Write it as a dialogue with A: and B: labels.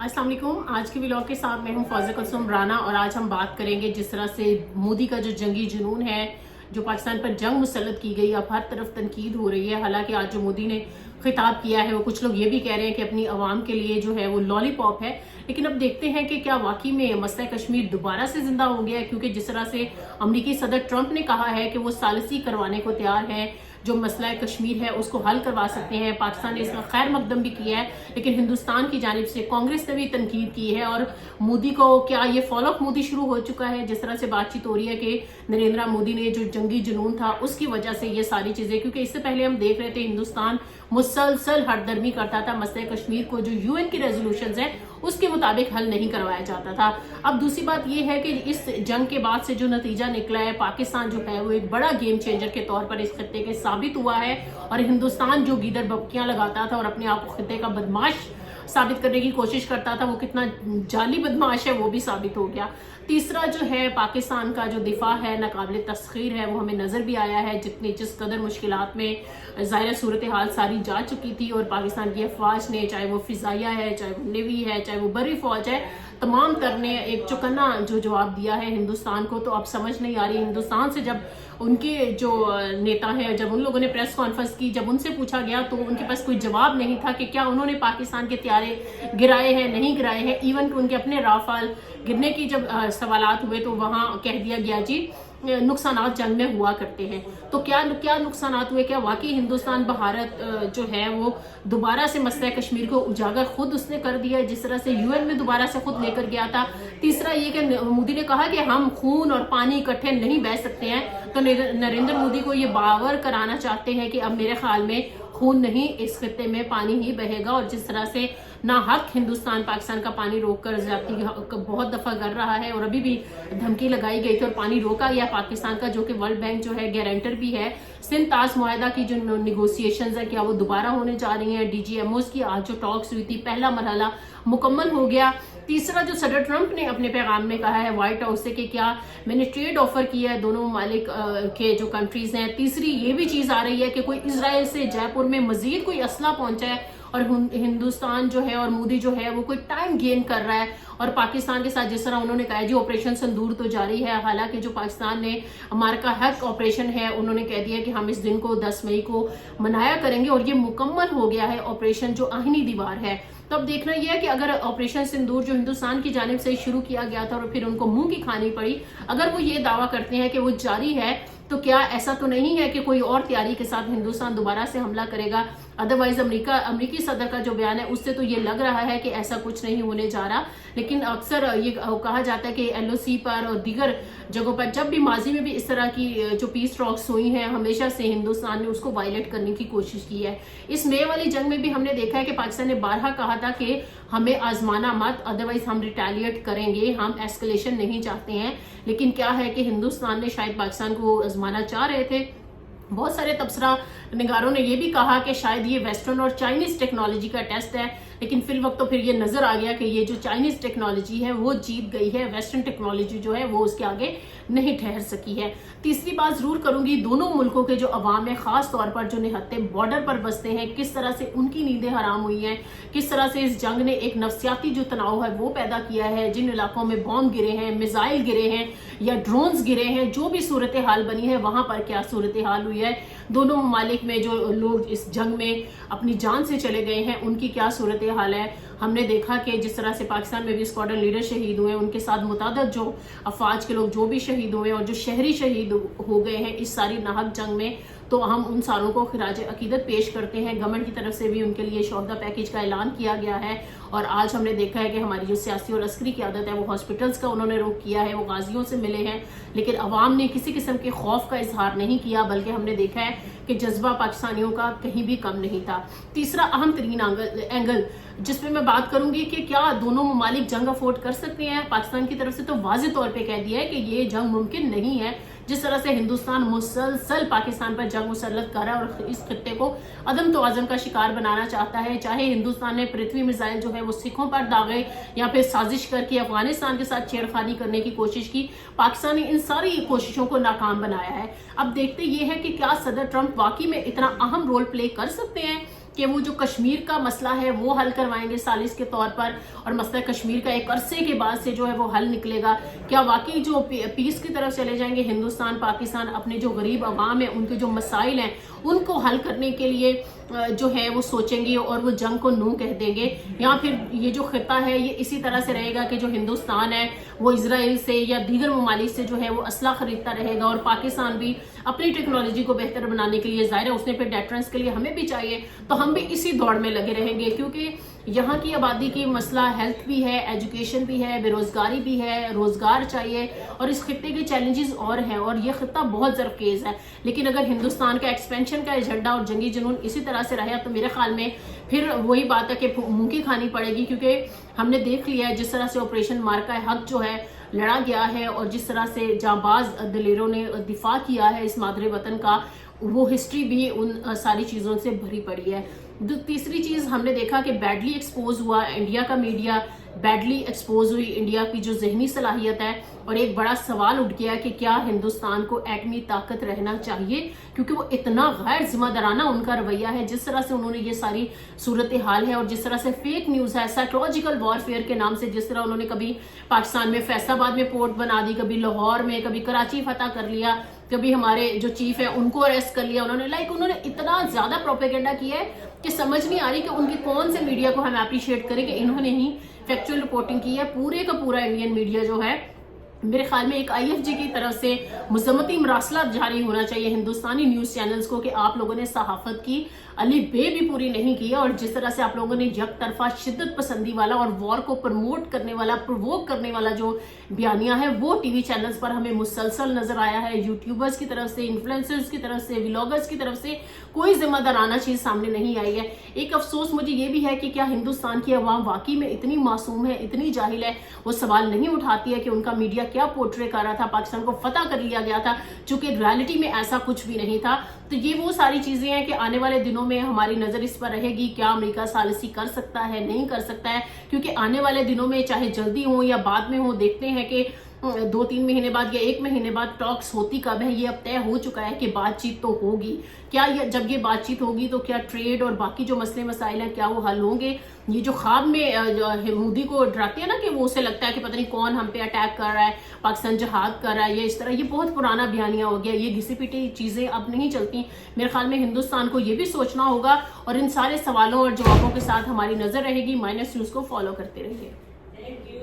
A: अस्सलाम वालेकुम। आज के व्लॉग के साथ मैं हूं फौज़ा कुलसुम राना और आज हम बात करेंगे जिस तरह से मोदी का जो जंगी जुनून है, जो पाकिस्तान पर जंग मुसल्लत की गई, अब हर तरफ तनकीद हो रही है। हालांकि आज जो मोदी ने खिताब किया है वो कुछ लोग ये भी कह रहे हैं कि अपनी आवाम के लिए जो है वो लॉलीपॉप है, लेकिन अब देखते हैं कि क्या वाकई में मसला कश्मीर दोबारा से जिंदा हो गया है। क्योंकि जिस तरह से अमरीकी सदर ट्रंप ने कहा है कि वो सालिसी करवाने को तैयार है, जो मसला कश्मीर है उसको हल करवा सकते हैं। पाकिस्तान ने इसका खैर मकदम भी किया है, लेकिन हिंदुस्तान की जानिब से कांग्रेस ने भी तनकीद की है। और मोदी को क्या ये फॉलो ऑफ मोदी शुरू हो चुका है? जिस तरह से बातचीत हो रही है कि नरेंद्र मोदी ने जो जंगी जुनून था उसकी वजह से ये सारी चीजें, क्योंकि इससे पहले हम देख रहे थे हिंदुस्तान मुसलसल हरदर्मी करता था, मसले कश्मीर को जो यूएन की रेजोल्यूशंस है उसके मुताबिक हल नहीं करवाया जाता था। अब दूसरी बात यह है कि इस जंग के बाद से जो नतीजा निकला है, पाकिस्तान जो है वो एक बड़ा गेम चेंजर के तौर पर इस खत्ते के साबित हुआ है, और हिंदुस्तान जो गीदड़ बबकियां लगाता था और अपने आप को खत्ते का बदमाश साबित करने की कोशिश करता था, वो कितना जाली बदमाश है वो भी साबित हो गया। तीसरा जो है पाकिस्तान का जो दिफा है नाकाबिल तस्खीर है, वो हमें नजर भी आया है। जिस कदर मुश्किलात में ज़ाहिर सूरत हाल सारी जा चुकी थी, और पाकिस्तान की अफवाज ने, चाहे वो फिजाइया है, चाहे वो नेवी है, चाहे वो बरी फौज है, तमाम तर ने एक चौकन्ना जो जवाब दिया है हिंदुस्तान को। तो अब समझ नहीं आ रही हिंदुस्तान से, जब उनके जो नेता हैं, जब उन लोगों ने प्रेस कॉन्फ्रेंस की, जब उनसे पूछा गया तो उनके पास कोई जवाब नहीं था कि क्या उन्होंने पाकिस्तान के त्यारे गिराए हैं, नहीं गिराए हैं। इवन कि उनके अपने राफाल गिरने की जब सवालात हुए तो वहां कह दिया गया जी नुकसानात जंग में हुआ करते हैं। तो क्या क्या नुकसानात हुए? क्या वाकई हिंदुस्तान भारत जो है वो दोबारा से मसला कश्मीर को उजागर खुद उसने कर दिया है, जिस तरह से यूएन में दोबारा से खुद लेकर गया था। तीसरा ये कि मोदी ने कहा कि हम खून और पानी इकट्ठे नहीं बह सकते हैं, तो नरेंद्र मोदी को ये बावर कराना चाहते हैं कि अब मेरे ख्याल में खून नहीं, इस खत्ते में पानी ही बहेगा। और जिस तरह से ना हक हिंदुस्तान पाकिस्तान का पानी रोककर जाती बहुत दफा कर रहा है, और अभी भी धमकी लगाई गई थी और पानी रोका गया पाकिस्तान का, जो कि वर्ल्ड बैंक जो है गारंटर भी है। सिंध ताज मुआहदा की जो निगोसिएशंस है, क्या वो दोबारा होने जा रही हैं? डीजीएमओस की आज जो टॉक्स हुई थी, पहला मरहला मुकम्मल हो गया। तीसरा जो सदर ट्रंप ने अपने पैगाम में कहा है व्हाइट हाउस से कि क्या मैंने ट्रेड ऑफर किया है दोनों ममालिक के जो कंट्रीज हैं। तीसरी ये भी चीज आ रही है कि कोई इजराइल से जयपुर में मजीद कोई असला पहुंचा है, और हिंदुस्तान जो है और मोदी जो है वो कोई टाइम गेन कर रहा है। और पाकिस्तान के साथ जिस तरह उन्होंने कहा जी ऑपरेशन सिंदूर तो जारी है, हालांकि जो पाकिस्तान ने अमेरिका हैक ऑपरेशन है उन्होंने कह दिया कि हम इस दिन को 10 मई को मनाया करेंगे, और ये मुकम्मल हो गया है ऑपरेशन जो आहिनी दीवार है। तो अब देखना यह है कि अगर ऑपरेशन सिंदूर जो हिंदुस्तान की जानिब से शुरू किया गया था और फिर उनको मुंह की खानी पड़ी, अगर वो ये दावा करते हैं कि वो जारी है, तो क्या ऐसा तो नहीं है कि कोई और तैयारी के साथ हिंदुस्तान दोबारा से हमला करेगा? अदरवाइज अमरीकी सदर का जो बयान है उससे तो ये लग रहा है कि ऐसा कुछ नहीं होने जा रहा। लेकिन अक्सर ये कहा जाता है कि एलओसी पर और दीगर जगहों पर जब भी माजी में भी इस तरह की जो पीस टॉक्स हुई हैं, हमेशा से हिंदुस्तान ने उसको वायलेट करने की कोशिश की है। इस मई वाली जंग में भी हमने देखा है कि पाकिस्तान ने बारहा कहा था कि हमें आजमाना मत, अदरवाइज हम रिटेलिएट करेंगे, हम एस्केलेशन नहीं चाहते हैं। लेकिन क्या है कि हिंदुस्तान ने शायद पाकिस्तान को आजमाना चाह रहे थे। बहुत सारे तबसरा निगारों ने यह भी कहा कि शायद ये वेस्टर्न और चाइनीज टेक्नोलॉजी का टेस्ट है, लेकिन फिल वक्त तो फिर ये नजर आ गया कि ये जो चाइनीज टेक्नोलॉजी है वो जीत गई है, वेस्टर्न टेक्नोलॉजी जो है वो उसके आगे नहीं ठहर सकी है। तीसरी बात जरूर करूंगी, दोनों मुल्कों के जो अवाम है, खास तौर पर जो निहत्ते बॉर्डर पर बसते हैं, किस तरह से उनकी नींदें हराम हुई हैं, किस तरह से इस जंग ने एक नफ्सियाती जो तनाव है वो पैदा किया है। जिन इलाकों में बॉम्ब गिरे हैं, मिसाइल गिरे हैं या ड्रोन्स गिरे हैं, जो भी सूरत हाल बनी है वहां पर क्या सूरत हाल हुई है, दोनों ममालिक में जो लोग इस जंग में अपनी जान से चले गए हैं उनकी क्या सूरत हाल है। हमने देखा कि जिस तरह से पाकिस्तान में भी स्क्वाड्रन लीडर शहीद हुए, उनके साथ मुतादद जो अफवाज के लोग जो भी शहीद हुए और जो शहरी शहीद हो गए हैं इस सारी नाहक जंग में, तो हम उन सारों को खिराज अकीदत पेश करते हैं। गवर्नमेंट की तरफ से भी उनके लिए शोहदा पैकेज का ऐलान किया गया है। और आज हमने देखा है कि हमारी जो सियासी और अस्करी क़यादत है वो हॉस्पिटल्स का उन्होंने रुख किया है, वो गाजियों से मिले हैं, लेकिन अवाम ने किसी किस्म के खौफ का इजहार नहीं किया, बल्कि हमने देखा है कि जज्बा पाकिस्तानियों का कहीं भी कम नहीं था। तीसरा अहम तरीन एंगल जिसमें मैं बात करूंगी कि क्या दोनों ममालिक जंग अफोर्ड कर सकते हैं। पाकिस्तान की तरफ से तो वाज़ेह तौर पे कह दिया है कि ये जंग मुमकिन नहीं है। जिस तरह से हिंदुस्तान मुसलसल पाकिस्तान पर जंग मुसल्लत कर रहा है और इस खत्ते को अदम तवाज़ुन का शिकार बनाना चाहता है, चाहे हिंदुस्तान ने पृथ्वी मिसाइल जो है वो सिखों पर दागे या फिर साजिश करके अफगानिस्तान के साथ छेड़खानी करने की कोशिश की, पाकिस्तान ने इन सारी कोशिशों को नाकाम बनाया है। अब देखते ये है कि क्या सदर ट्रंप वाकई में इतना अहम रोल प्ले कर सकते हैं کہ وہ جو کشمیر کا مسئلہ ہے وہ حل کروائیں گے سالس کے طور پر، اور مسئلہ کشمیر کا ایک عرصے کے بعد سے جو ہے وہ حل نکلے گا؟ کیا واقعی جو پیس کی طرف چلے جائیں گے ہندوستان پاکستان، اپنے جو غریب عوام ہیں ان کے جو مسائل ہیں ان کو حل کرنے کے لیے جو ہے وہ سوچیں گے اور وہ جنگ کو نو کہہ دیں گے، یا پھر یہ جو خطہ ہے یہ اسی طرح سے رہے گا کہ جو ہندوستان ہے وہ اسرائیل سے یا دیگر ممالک سے جو ہے وہ اسلحہ خریدتا رہے گا، اور پاکستان بھی اپنی ٹیکنالوجی کو بہتر بنانے کے لیے، ظاہر ہے اس نے پھر ڈیٹرنس کے لیے ہمیں بھی چاہیے، تو ہم بھی اسی دوڑ میں لگے رہیں گے، کیونکہ یہاں کی آبادی کی مسئلہ ہیلتھ بھی ہے، ایجوکیشن بھی ہے، بے روزگاری بھی ہے، روزگار چاہیے، اور اس خطے کے چیلنجز اور ہیں، اور یہ خطہ بہت زرخیز ہے۔ لیکن اگر ہندوستان کا ایکسپینشن کا ایجنڈا اور جنگی جنون اسی طرح سے رہا تو میرے خیال میں پھر وہی بات ہے کہ منہ کی کھانی پڑے گی، کیونکہ ہم نے دیکھ لیا ہے جس طرح سے آپریشن مارکا حق جو ہے لڑا گیا ہے، اور جس طرح سے جانباز دلیروں نے دفاع کیا ہے اس مادر وطن کا، وہ ہسٹری بھی ان ساری چیزوں سے بھری پڑی ہے۔ تیسری چیز ہم نے دیکھا کہ بیڈلی ایکسپوز ہوا انڈیا کا میڈیا، بیڈلی ایکسپوز ہوئی انڈیا کی جو ذہنی صلاحیت ہے، اور ایک بڑا سوال اٹھ گیا کہ کیا ہندوستان کو ایٹمی طاقت رہنا چاہیے، کیونکہ وہ اتنا غیر ذمہ دارانہ ان کا رویہ ہے، جس طرح سے انہوں نے یہ ساری صورتحال ہے، اور جس طرح سے فیک نیوز ہے، سائیکولوجیکل وارفیئر کے نام سے جس طرح انہوں نے کبھی پاکستان میں فیصل آباد میں پورٹ بنا دی، کبھی لاہور میں، کبھی کراچی فتح کر لیا، کبھی ہمارے جو چیف ہے ان کو اریسٹ کر لیا، انہوں نے اتنا زیادہ پروپیگنڈا کیا ہے کہ سمجھ نہیں آ رہی کہ ان کی کون سے میڈیا کو ہم اپریشیٹ کریں کہ انہوں نے ہی فیکچوئل رپورٹنگ کی ہے۔ پورے کا پورا انڈین میڈیا جو ہے میرے خیال میں ایک آئی ایف جی کی طرف سے مذمتی مراسلات جاری ہونا چاہیے ہندوستانی نیوز چینلز کو کہ آپ لوگوں نے صحافت کی علی بے بھی پوری نہیں کی، اور جس طرح سے آپ لوگوں نے یک طرفہ شدت پسندی والا اور وار کو پروموٹ کرنے والا، پرووک کرنے والا جو بیانیہ ہے وہ ٹی وی چینلز پر ہمیں مسلسل نظر آیا ہے، یوٹیوبرز کی طرف سے، انفلوئنسرز کی طرف سے، ولاگرز کی طرف سے کوئی ذمہ دارانہ چیز سامنے نہیں آئی ہے۔ ایک افسوس مجھے یہ بھی ہے کہ کیا ہندوستان کی عوام واقعی میں اتنی معصوم ہے، اتنی جاہل ہے، وہ سوال نہیں اٹھاتی ہے کہ ان کا میڈیا کیا پورٹرے کر رہا تھا، پاکستان کو فتح کر لیا گیا تھا، چونکہ ریالٹی میں ایسا کچھ بھی نہیں تھا۔ تو یہ وہ ساری چیزیں ہیں کہ آنے والے دنوں میں ہماری نظر اس پر رہے گی، کیا امریکہ ثالثی کر سکتا ہے، نہیں کر سکتا ہے، کیونکہ آنے والے دنوں میں چاہے جلدی ہو یا بعد میں ہو، دیکھتے ہیں کہ 2-3 مہینے بعد یا 1 مہینے بعد ٹاکس ہوتی کب ہے، یہ اب طے ہو چکا ہے کہ بات چیت تو ہوگی۔ کیا جب یہ بات چیت ہوگی تو کیا ٹریڈ اور باقی جو مسئلے مسائل ہیں کیا وہ حل ہوں گے؟ یہ جو خواب میں مودی کو ڈراتے ہیں نا کہ وہ اسے لگتا ہے کہ پتہ نہیں کون ہم پہ اٹیک کر رہا ہے، پاکستان جہاد کر رہا ہے، یہ اس طرح، یہ بہت پرانا بیانیہ ہو گیا، یہ گھسی پٹی چیزیں اب نہیں چلتی۔ میرے خیال میں ہندوستان کو یہ بھی سوچنا ہوگا، اور ان سارے سوالوں اور جوابوں کے ساتھ ہماری نظر رہے گی۔ مائنس نیوز کو فالو کرتے رہیے۔